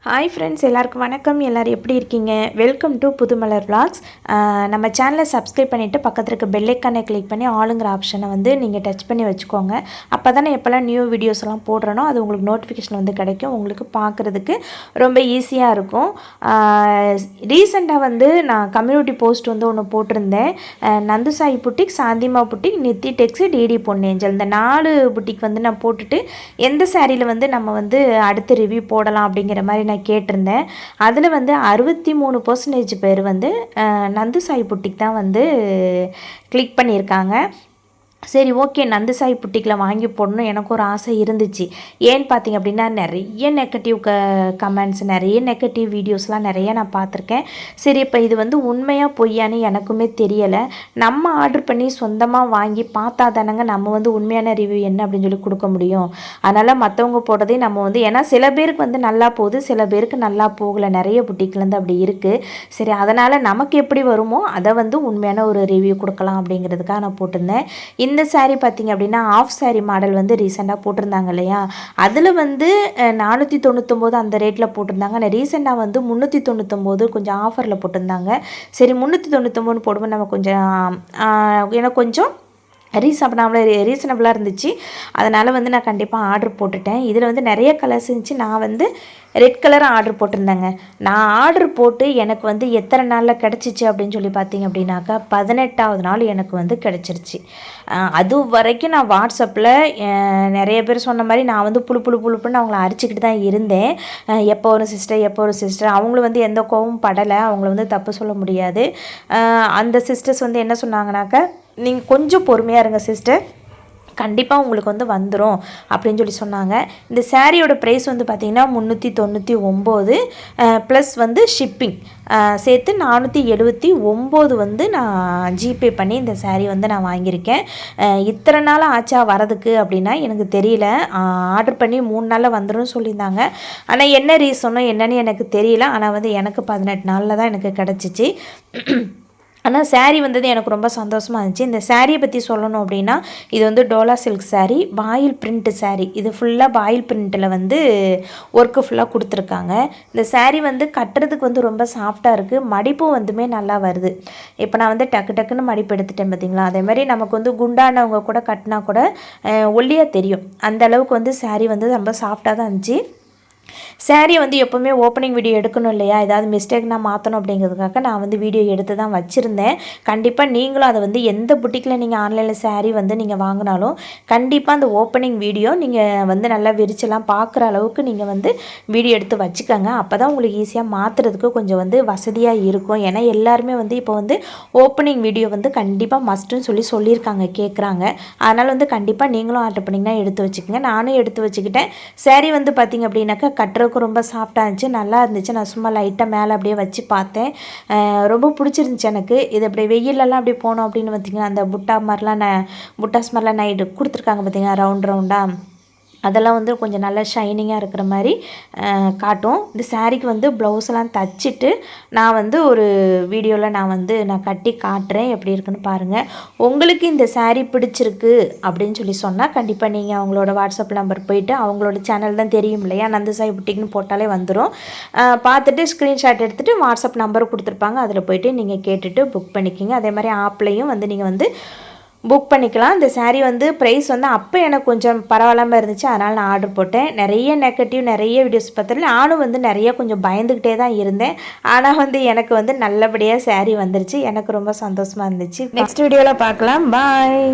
Hi friends, எல்லாருக்கும் வணக்கம். எல்லோரும் எப்படி இருக்கீங்க? Welcome to Pudhumalar vlogs. நம்ம சேனலை சப்ஸ்கிரைப் பண்ணிவிட்டு பக்கத்தில் இருக்க பெல்லைக்கானை கிளிக் பண்ணி ஆளுங்கிற ஆப்ஷனை வந்து நீங்கள் டச் பண்ணி வச்சுக்கோங்க. அப்போ தானே எப்போல்லாம் நியூ வீடியோஸ்லாம் போடுறனோ அது உங்களுக்கு நோட்டிஃபிகேஷன் வந்து கிடைக்கும். உங்களுக்கு பார்க்குறதுக்கு ரொம்ப ஈஸியாக இருக்கும். ரீசெண்டாக வந்து நான் கம்யூனிட்டி போஸ்ட் வந்து ஒன்று போட்டிருந்தேன். நந்துசாய் புட்டிக், சாந்திமா புட்டிக், நித்தி டெக்ஸு, டிடி பொன்னேஞ்சல், இந்த 4 புட்டிக் வந்து நான் போட்டுட்டு எந்த சாரியில் வந்து நம்ம வந்து அடுத்த ரிவ்யூ போடலாம் அப்படிங்கிற மாதிரி நான் கேட்டிருந்தேன். அதில் வந்து 63% பேர் வந்து நந்துசாய் புட்டிக் தான் வந்து கிளிக் பண்ணியிருக்காங்க. சரி, ஓகே, நந்துசாய் புட்டிக்கில் வாங்கி போடணும் எனக்கு ஒரு ஆசை இருந்துச்சு. ஏன்னு பார்த்தீங்க அப்படின்னா நிறைய நெகட்டிவ் கமெண்ட்ஸ், நிறைய நெகட்டிவ் வீடியோஸ்லாம் நிறைய நான் பார்த்துருக்கேன். சரி, இப்போ இது வந்து உண்மையாக பொய்யான்னு எனக்குமே தெரியலை. நம்ம ஆர்டர் பண்ணி சொந்தமாக வாங்கி பார்த்தா தானங்க நம்ம வந்து உண்மையான ரிவ்யூ என்ன அப்படின்னு சொல்லி கொடுக்க முடியும். அதனால் மற்றவங்க போடுறதே நம்ம வந்து, ஏன்னா சில பேருக்கு வந்து நல்லா போகுது, சில பேருக்கு நல்லா போகலை, நிறைய புட்டிக்லேருந்து அப்படி இருக்குது. சரி, அதனால் நமக்கு எப்படி வருமோ அதை வந்து உண்மையான ஒரு ரிவ்யூ கொடுக்கலாம் அப்படிங்கிறதுக்காக நான் போட்டிருந்தேன். இந்த சாரீ பார்த்திங்க அப்படின்னா ஆஃப் சாரீ மாடல் வந்து ரீசெண்டாக போட்டிருந்தாங்க இல்லையா, அதில் வந்து 499 அந்த ரேட்டில் போட்டிருந்தாங்க. ஆனால் ரீசெண்டாக வந்து 399 கொஞ்சம் ஆஃபரில் போட்டிருந்தாங்க. சரி, 399 போடும்போது நம்ம கொஞ்சம் எனக்கு கொஞ்சம் ரீசனபிளாக இருந்துச்சு. அதனால் வந்து நான் கண்டிப்பாக ஆர்டர் போட்டுட்டேன். இதில் வந்து நிறைய கலர்ஸ் இருந்துச்சு. நான் வந்து ரெட் கலர் ஆர்டர் போட்டிருந்தேங்க. நான் ஆர்டர் போட்டு எனக்கு வந்து எத்தனை நாளில் கிடச்சிச்சு அப்படின்னு சொல்லி பார்த்தீங்க அப்படின்னாக்கா 18வது நாள் எனக்கு வந்து கிடச்சிருச்சு. அது வரைக்கும் நான் வாட்ஸ்அப்பில் நிறைய பேர் சொன்ன மாதிரி நான் வந்து புழுப்புன்னு அவங்கள அரிச்சிக்கிட்டு தான் இருந்தேன். எப்போ ஒரு சிஸ்டர் அவங்களும் வந்து எந்த கோவமும் படலை. அவங்கள வந்து தப்பு சொல்ல முடியாது. அந்த சிஸ்டர்ஸ் வந்து என்ன சொன்னாங்கனாக்கா, நீங்கள் கொஞ்சம் பொறுமையாக இருங்க சிஸ்டர், கண்டிப்பாக உங்களுக்கு வந்து வந்துடும் அப்படின்னு சொல்லி சொன்னாங்க. இந்த சாரியோட ப்ரைஸ் வந்து பார்த்திங்கன்னா 399 ப்ளஸ் வந்து ஷிப்பிங் சேர்த்து 479 வந்து நான் ஜிபே பண்ணி இந்த சாரீ வந்து நான் வாங்கியிருக்கேன். இத்தனை நாள் ஆச்சா வரதுக்கு அப்படின்னா எனக்கு தெரியல. ஆர்டர் பண்ணி 3 நாளில் வந்துடும் சொல்லியிருந்தாங்க. ஆனால் என்ன ரீசனோ என்னன்னு எனக்கு தெரியல. ஆனால் வந்து எனக்கு 18 நாளில் தான் எனக்கு கிடச்சிச்சு. ஆனால் சாரீ வந்தது எனக்கு ரொம்ப சந்தோஷமாக இருந்துச்சு. இந்த சாரியை பற்றி சொல்லணும் அப்படின்னா, இது வந்து Dola silk sari, boil print sari. இது ஃபுல்லாக பாயில் பிரிண்ட்டில் வந்து ஒர்க்கு ஃபுல்லாக கொடுத்துருக்காங்க. இந்த சாரீ வந்து கட்டுறதுக்கு வந்து ரொம்ப சாஃப்டாக இருக்குது. மடிப்பும் வந்துமே நல்லா வருது. இப்போ நான் வந்து டக்குன்னு மடிப்பு எடுத்துட்டேன் பார்த்தீங்களா. அதே மாதிரி நமக்கு வந்து குண்டானவங்க கூட கட்டினா கூட ஒல்லியாக தெரியும். அந்த அளவுக்கு வந்து சாரீ வந்து ரொம்ப சாஃப்டாக தான் இருந்துச்சு. சாரியை வந்து எப்போவுமே ஓப்பனிங் வீடியோ எடுக்கணும் இல்லையா, ஏதாவது மிஸ்டேக் நான் மாற்றணும் அப்படிங்கிறதுக்காக நான் வந்து வீடியோ எடுத்து தான் வச்சுருந்தேன். கண்டிப்பாக நீங்களும் அதை வந்து எந்த புட்டிக்கில் நீங்கள் ஆன்லைனில் சாரீ வந்து நீங்கள் வாங்கினாலும் கண்டிப்பாக அந்த ஓப்பனிங் வீடியோ நீங்கள் வந்து நல்லா விரிச்செல்லாம் பார்க்குற அளவுக்கு நீங்கள் வந்து வீடியோ எடுத்து வச்சுக்கோங்க. அப்போ தான் உங்களுக்கு ஈஸியாக மாற்றுறதுக்கு கொஞ்சம் வந்து வசதியாக இருக்கும். ஏன்னா எல்லாருமே வந்து இப்போ வந்து ஓப்பனிங் வீடியோ வந்து கண்டிப்பாக மஸ்ட்டுன்னு சொல்லியிருக்காங்க, கேட்குறாங்க. அதனால் வந்து கண்டிப்பாக நீங்களும் ஆர்டர் பண்ணிங்கன்னா எடுத்து வச்சுக்கோங்க. நானும் எடுத்து வச்சுக்கிட்டேன். சாரீ வந்து பார்த்திங்க அப்படின்னாக்கா கட்டுறதுக்கு ரொம்ப சாஃப்டாக இருந்துச்சு, நல்லா இருந்துச்சு. நான் சும்மா லைட்டாக மேலே அப்படியே வச்சு பார்த்தேன். ரொம்ப பிடிச்சிருந்துச்சி எனக்கு. இது அப்படியே வெயிலெல்லாம் அப்படியே போனோம் அப்படின்னு பார்த்திங்கன்னா அந்த புட்டாஸ் மாதிரிலாம் நைட்டு கொடுத்துருக்காங்க பார்த்திங்கன்னா, ரவுண்டாக அதெல்லாம் வந்து கொஞ்சம் நல்லா ஷைனிங்காக இருக்கிற மாதிரி காட்டும். இந்த சாரீக்கு வந்து ப்ளவுஸ்லாம் தச்சுட்டு நான் வந்து ஒரு வீடியோவில் நான் கட்டி காட்டுறேன், எப்படி இருக்குன்னு பாருங்கள். உங்களுக்கு இந்த சாரீ பிடிச்சிருக்கு அப்படின்னு சொல்லி சொன்னால் கண்டிப்பாக நீங்கள் அவங்களோட வாட்ஸ்அப் நம்பர் போய்ட்டு, அவங்களோட சேனல் தான் தெரியும் இல்லையா, நந்துசாய் புட்டிக்னு போட்டாலே வந்துடும். பார்த்துட்டு ஸ்க்ரீன்ஷாட் எடுத்துகிட்டு வாட்ஸ்அப் நம்பர் கொடுத்துருப்பாங்க, அதில் போய்ட்டு நீங்கள் கேட்டுட்டு புக் பண்ணிக்கிங்க. அதே மாதிரி ஆப்லேயும் வந்து நீங்கள் வந்து புக் பண்ணிக்கலாம். இந்த சாரீ வந்து ப்ரைஸ் வந்து அப்போ எனக்கு கொஞ்சம் பரவாயில்லாமல் இருந்துச்சு. அதனால் நான் ஆர்டர் போட்டேன். நிறைய நிறைய வீடியோஸ் பார்த்துட்டு நானும் வந்து நிறைய கொஞ்சம் பயந்துக்கிட்டே தான் இருந்தேன். ஆனால் வந்து எனக்கு வந்து நல்லபடியாக சாரீ வந்துருச்சு. எனக்கு ரொம்ப சந்தோஷமாக இருந்துச்சு. நெக்ஸ்ட் வீடியோவில் பார்க்கலாம். பாய்.